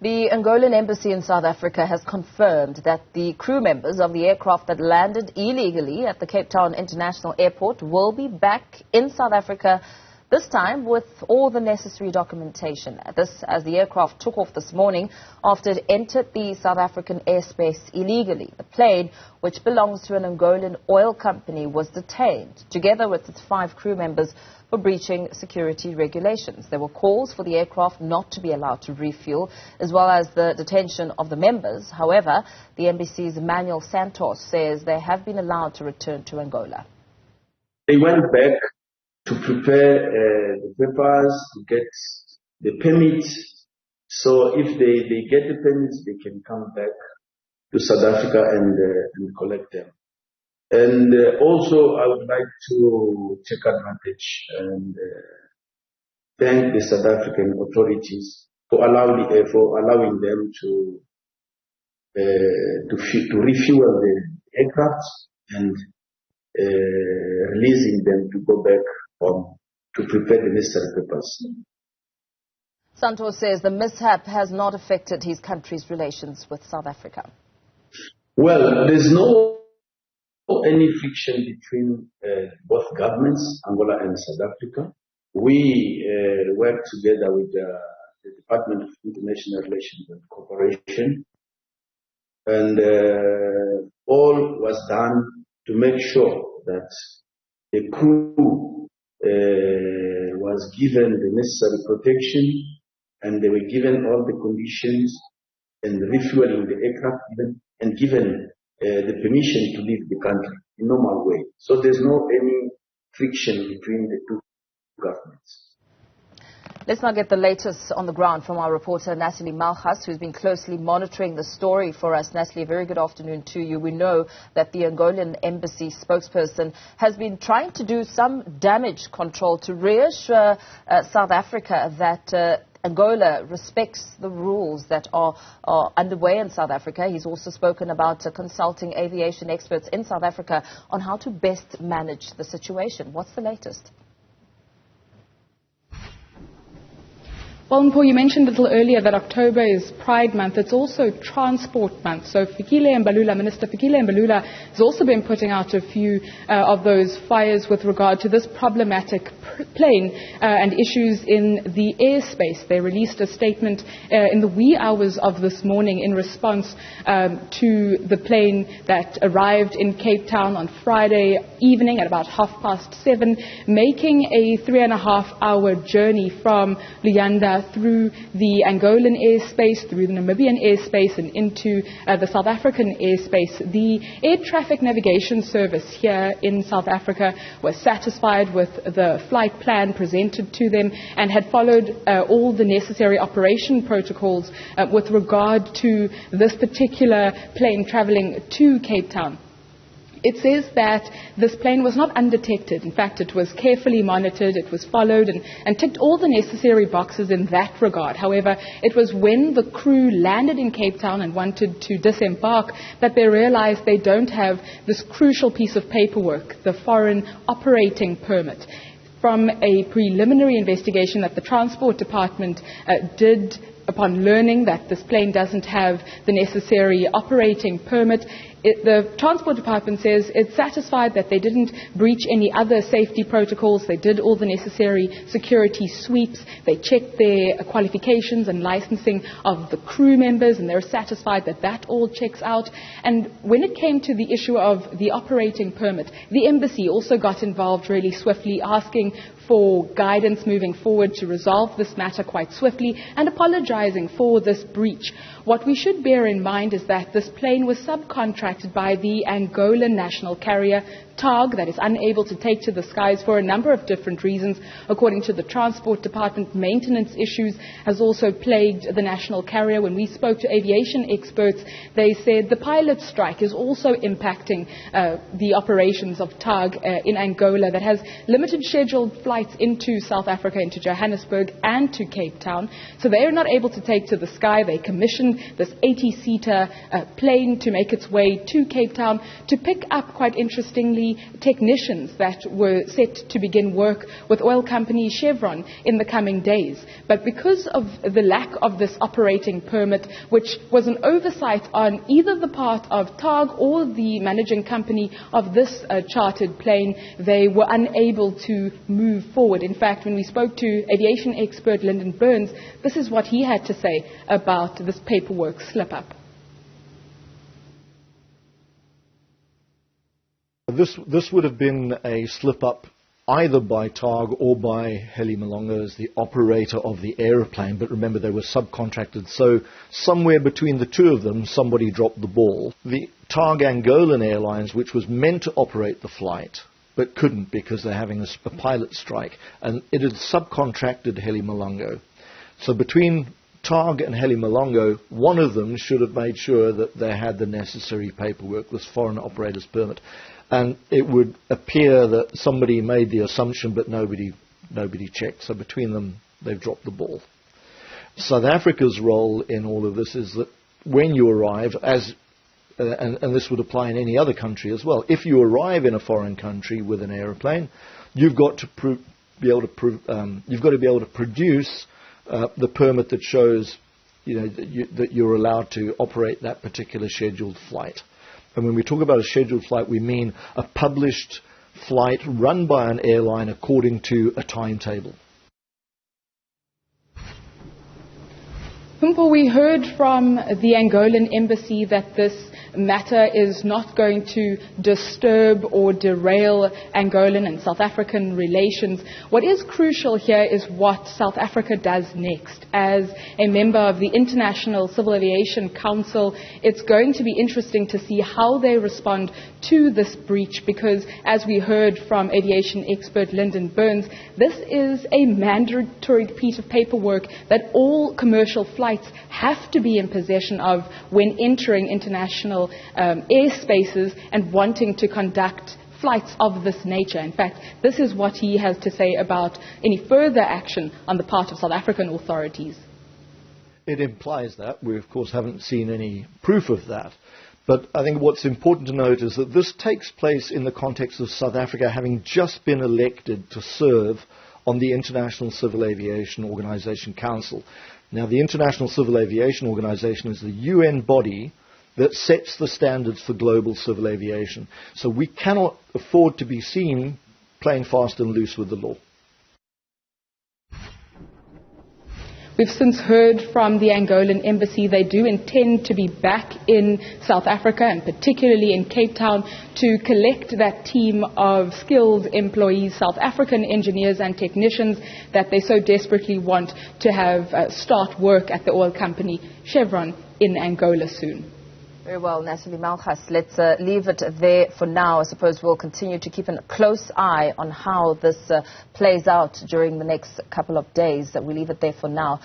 The Angolan Embassy in South Africa has confirmed that the crew members of the aircraft that landed illegally at the Cape Town International Airport will be back in South Africa, this time with all the necessary documentation. This as the aircraft took off this morning after it entered the South African airspace illegally. The plane, which belongs to an Angolan oil company, was detained together with its 5 crew members for breaching security regulations. There were calls for the aircraft not to be allowed to refuel, as well as the detention of the members. However, the embassy's Manuel Santos says they have been allowed to return to Angola. They went back to prepare the papers, to get the permits. So if they get the permits, they can come back to South Africa and collect them. And also, I would like to take advantage and thank the South African authorities for allowing them to refuel the aircraft and releasing them to go back home to prepare the necessary papers. Santos says the mishap has not affected his country's relations with South Africa. Well, there's no any friction between both governments, Angola and South Africa. We work together with the Department of International Relations and Cooperation, and all was done to make sure that the crew was given the necessary protection, and they were given all the conditions and refueling the aircraft and given the permission to leave the country in normal way. So there's no any friction between the two governments. Let's now get the latest on the ground from our reporter Natalie Malgas, who's been closely monitoring the story for us. Natalie, a very good afternoon to you. We know that the Angolan Embassy spokesperson has been trying to do some damage control to reassure South Africa that Angola respects the rules that are underway in South Africa. He's also spoken about consulting aviation experts in South Africa on how to best manage the situation. What's the latest? Well, Mpho, you mentioned a little earlier that October is Pride Month. It's also Transport Month. So Minister Fikile Mbalula has also been putting out a few of those fires with regard to this problematic plane and issues in the airspace. They released a statement in the wee hours of this morning in response to the plane that arrived in Cape Town on Friday evening at about 7:30, making a 3.5-hour journey from Luanda through the Angolan airspace, through the Namibian airspace, and into the South African airspace. The Air Traffic Navigation Service here in South Africa was satisfied with the flight plan presented to them and had followed all the necessary operation protocols with regard to this particular plane traveling to Cape Town. It says that this plane was not undetected. In fact, it was carefully monitored, it was followed and ticked all the necessary boxes in that regard. However, it was when the crew landed in Cape Town and wanted to disembark that they realized they don't have this crucial piece of paperwork, the foreign operating permit. From a preliminary investigation that the Transport Department did upon learning that this plane doesn't have the necessary operating permit, the Transport Department says it's satisfied that they didn't breach any other safety protocols. They did all the necessary security sweeps. They checked their qualifications and licensing of the crew members, and they're satisfied that that all checks out. And when it came to the issue of the operating permit, the embassy also got involved really swiftly, asking for guidance moving forward to resolve this matter quite swiftly and apologizing for this breach. What we should bear in mind is that this plane was subcontracted by the Angolan national carrier TAG, that is unable to take to the skies for a number of different reasons. According to the Transport Department, maintenance issues has also plagued the national carrier. When we spoke to aviation experts, they said the pilot strike is also impacting the operations of TAG in Angola, that has limited scheduled flights flights into South Africa, into Johannesburg and to Cape Town. So they are not able to take to the sky. They commissioned this 80-seater plane to make its way to Cape Town to pick up, quite interestingly, technicians that were set to begin work with oil company Chevron in the coming days. But because of the lack of this operating permit, which was an oversight on either the part of TAG or the managing company of this chartered plane, they were unable to move forward. In fact, when we spoke to aviation expert Lyndon Burns, this is what he had to say about this paperwork slip-up. This would have been a slip-up either by TAG or by Heli Malanga as the operator of the aeroplane, but remember they were subcontracted, so somewhere between the two of them somebody dropped the ball. The TAG Angolan Airlines, which was meant to operate the flight but couldn't because they're having a pilot strike, and it had subcontracted Heli Malanga. So between TAG and Heli Malanga, one of them should have made sure that they had the necessary paperwork, this foreign operator's permit. And it would appear that somebody made the assumption, but nobody checked. So between them, they've dropped the ball. South Africa's role in all of this is that when you arrive, and this would apply in any other country as well, if you arrive in a foreign country with an aeroplane, you've got to be able to produce the permit that shows, that you're allowed to operate that particular scheduled flight. And when we talk about a scheduled flight, we mean a published flight run by an airline according to a timetable. Humpo, we heard from the Angolan Embassy that this matter is not going to disturb or derail Angolan and South African relations. What is crucial here is what South Africa does next. As a member of the International Civil Aviation Council, it's going to be interesting to see how they respond to this breach, because as we heard from aviation expert Lyndon Burns, this is a mandatory piece of paperwork that all commercial flights have to be in possession of when entering international airspaces and wanting to conduct flights of this nature. In fact, this is what he has to say about any further action on the part of South African authorities. It implies that. We, of course, haven't seen any proof of that. But I think what's important to note is that this takes place in the context of South Africa having just been elected to serve on the International Civil Aviation Organization Council. Now, the International Civil Aviation Organization is the UN body that sets the standards for global civil aviation. So we cannot afford to be seen playing fast and loose with the law. We've since heard from the Angolan Embassy they do intend to be back in South Africa, and particularly in Cape Town, to collect that team of skilled employees, South African engineers and technicians that they so desperately want to have start work at the oil company Chevron in Angola soon. Very well, Natalie Malgas. Let's leave it there for now. I suppose we'll continue to keep a close eye on how this plays out during the next couple of days. We leave it there for now.